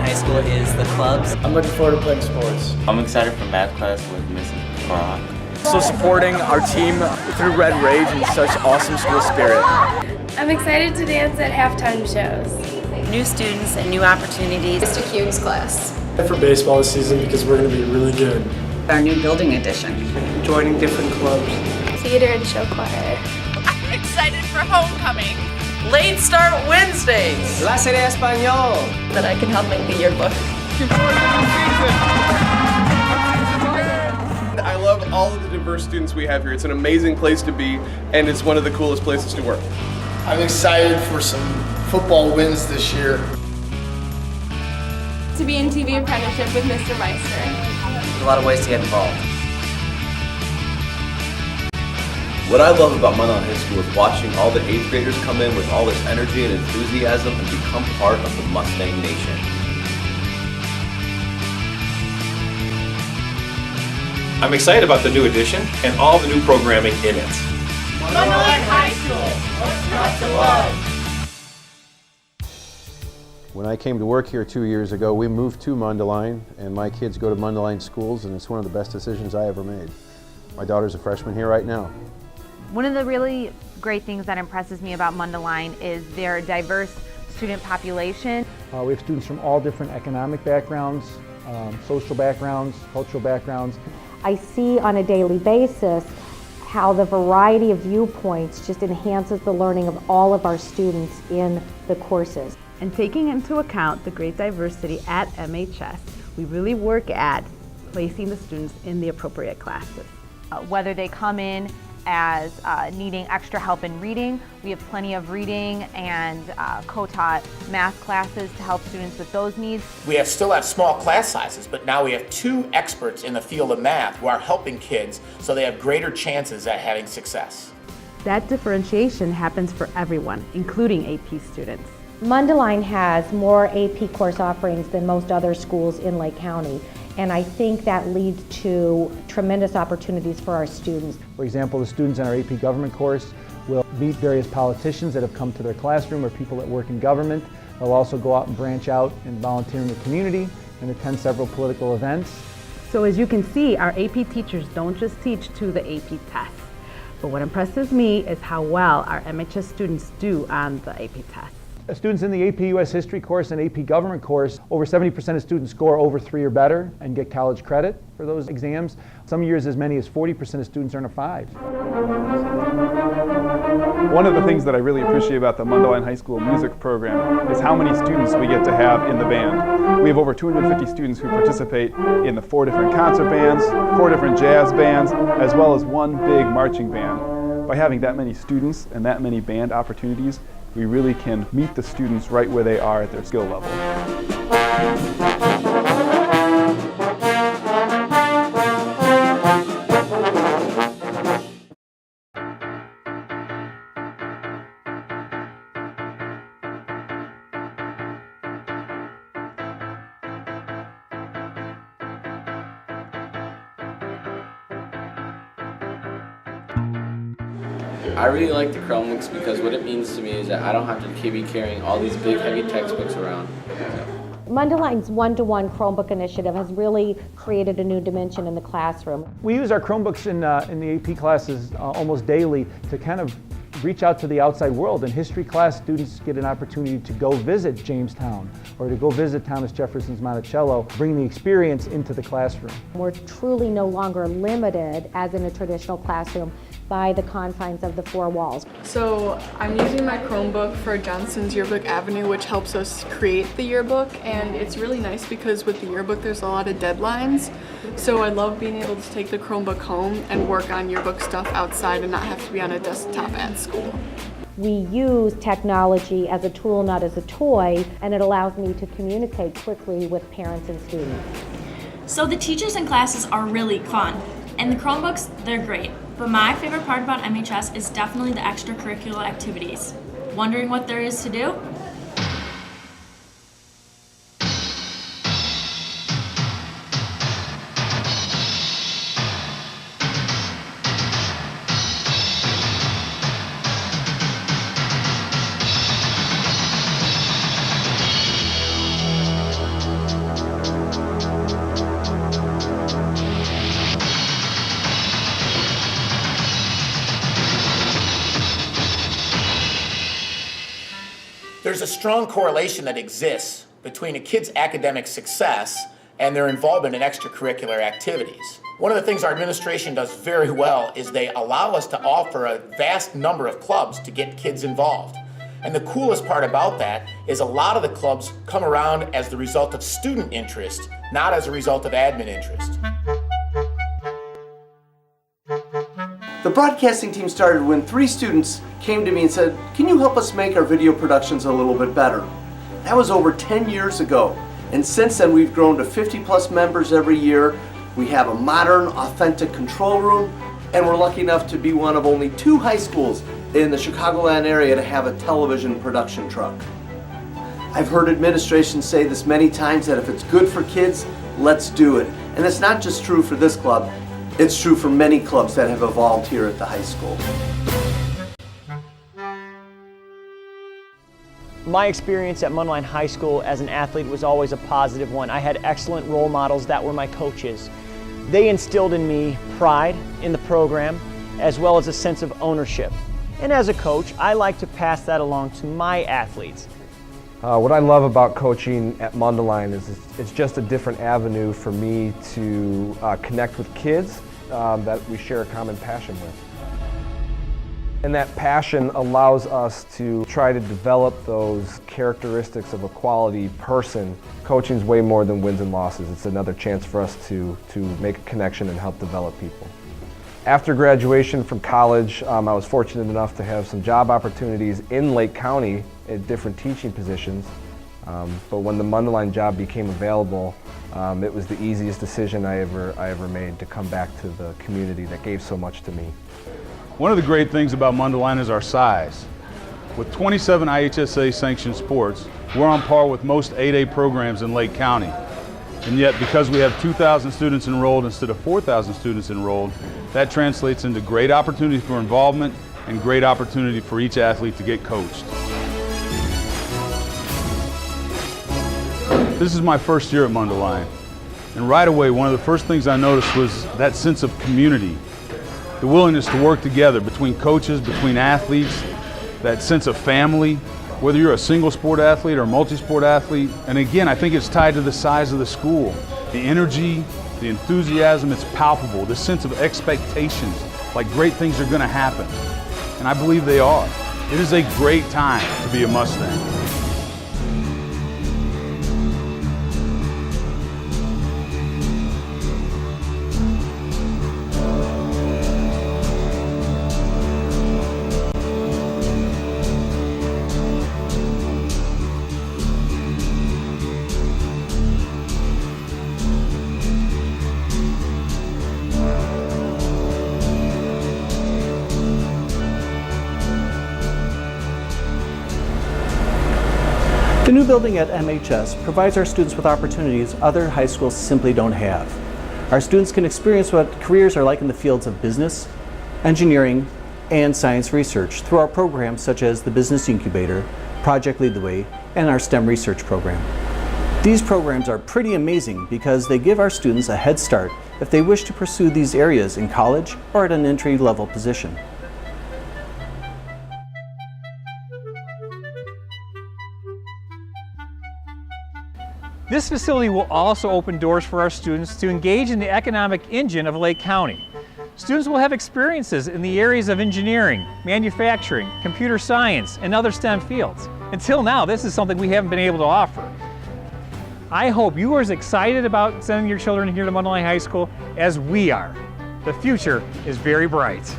high school is the clubs. I'm looking forward to playing sports. I'm excited for math class with Mrs. Brock. So supporting our team through Red Rage and such awesome school spirit. I'm excited to dance at halftime shows. New students and new opportunities. Mr. Kuhn's class. For baseball this season because we're going to be really good. Our new building addition. Joining different clubs. Theater and show choir. I'm excited for homecoming. Late start Wednesdays. Clase de Español. That I can help make the yearbook. I love all of the diverse students we have here. It's an amazing place to be, and it's one of the coolest places to work. I'm excited for some football wins this year. To be in TV apprenticeship with Mr. Meister. There's a lot of ways to get involved. What I love about Mundelein High School is watching all the 8th graders come in with all this energy and enthusiasm and become part of the Mustang Nation. I'm excited about the new addition and all the new programming in it. Mundelein High School. What's not to love? When I came to work here 2 years ago, we moved to Mundelein, and my kids go to Mundelein schools, and it's one of the best decisions I ever made. My daughter's a freshman here right now. One of the really great things that impresses me about Mundelein is their diverse student population. We have students from all different economic backgrounds, social backgrounds, cultural backgrounds. I see on a daily basis how the variety of viewpoints just enhances the learning of all of our students in the courses. And taking into account the great diversity at MHS, we really work at placing the students in the appropriate classes. Whether they come in as needing extra help in reading, we have plenty of reading and co-taught math classes to help students with those needs. We still have small class sizes, but now we have 2 experts in the field of math who are helping kids so they have greater chances at having success. That differentiation happens for everyone, including AP students. Mundelein has more AP course offerings than most other schools in Lake County, and I think that leads to tremendous opportunities for our students. For example, the students in our AP government course will meet various politicians that have come to their classroom or people that work in government. They'll also go out and branch out and volunteer in the community and attend several political events. So as you can see, our AP teachers don't just teach to the AP tests, but what impresses me is how well our MHS students do on the AP tests. Students in the AP US History course and AP Government course, over 70% of students score over 3 or better and get college credit for those exams. Some years as many as 40% of students earn a 5. One of the things that I really appreciate about the Mundelein High School music program is how many students we get to have in the band. We have over 250 students who participate in the 4 different concert bands, 4 different jazz bands, as well as 1 big marching band. By having that many students and that many band opportunities, we really can meet the students right where they are at their skill level. I really like the Chromebooks because what it means to me is that I don't have to be carrying all these big heavy textbooks around. Mundelein's one-to-one Chromebook initiative has really created a new dimension in the classroom. We use our Chromebooks in the AP classes almost daily to kind of reach out to the outside world. In history class, students get an opportunity to go visit Jamestown or to go visit Thomas Jefferson's Monticello, bring the experience into the classroom. We're truly no longer limited, as in a traditional classroom, by the confines of the 4 walls. So I'm using my Chromebook for Johnson's Yearbook Avenue, which helps us create the yearbook, and it's really nice because with the yearbook there's a lot of deadlines. So I love being able to take the Chromebook home and work on yearbook stuff outside and not have to be on a desktop at school. We use technology as a tool, not as a toy, and it allows me to communicate quickly with parents and students. So the teachers and classes are really fun, and the Chromebooks, they're great. But my favorite part about MHS is definitely the extracurricular activities. Wondering what there is to do? There's a strong correlation that exists between a kid's academic success and their involvement in extracurricular activities. One of the things our administration does very well is they allow us to offer a vast number of clubs to get kids involved. And the coolest part about that is a lot of the clubs come around as the result of student interest, not as a result of admin interest. The broadcasting team started when 3 students came to me and said, "Can you help us make our video productions a little bit better?" That was over 10 years ago. And since then we've grown to 50+ members every year. We have a modern, authentic control room, and we're lucky enough to be one of only 2 high schools in the Chicagoland area to have a television production truck. I've heard administration say this many times, that if it's good for kids, let's do it. And it's not just true for this club, it's true for many clubs that have evolved here at the high school. My experience at Mundelein High School as an athlete was always a positive one. I had excellent role models that were my coaches. They instilled in me pride in the program, as well as a sense of ownership. And as a coach, I like to pass that along to my athletes. What I love about coaching at Mundelein is it's just a different avenue for me to connect with kids that we share a common passion with. And that passion allows us to try to develop those characteristics of a quality person. Coaching is way more than wins and losses. It's another chance for us to make a connection and help develop people. After graduation from college, I was fortunate enough to have some job opportunities in Lake County at different teaching positions. But when the Mundelein job became available, it was the easiest decision I ever made to come back to the community that gave so much to me. One of the great things about Mundelein is our size. With 27 IHSA sanctioned sports, we're on par with most 8A programs in Lake County. And yet, because we have 2,000 students enrolled instead of 4,000 students enrolled, that translates into great opportunity for involvement and great opportunity for each athlete to get coached. This is my first year at Mundelein, and right away one of the first things I noticed was that sense of community. The willingness to work together between coaches, between athletes, that sense of family, whether you're a single sport athlete or a multi-sport athlete. And again, I think it's tied to the size of the school. The energy, the enthusiasm, it's palpable. The sense of expectations, like great things are going to happen. And I believe they are. It is a great time to be a Mustang. The new building at MHS provides our students with opportunities other high schools simply don't have. Our students can experience what careers are like in the fields of business, engineering, and science research through our programs such as the Business Incubator, Project Lead the Way, and our STEM research program. These programs are pretty amazing because they give our students a head start if they wish to pursue these areas in college or at an entry-level position. This facility will also open doors for our students to engage in the economic engine of Lake County. Students will have experiences in the areas of engineering, manufacturing, computer science, and other STEM fields. Until now, this is something we haven't been able to offer. I hope you are as excited about sending your children here to Mundelein High School as we are. The future is very bright.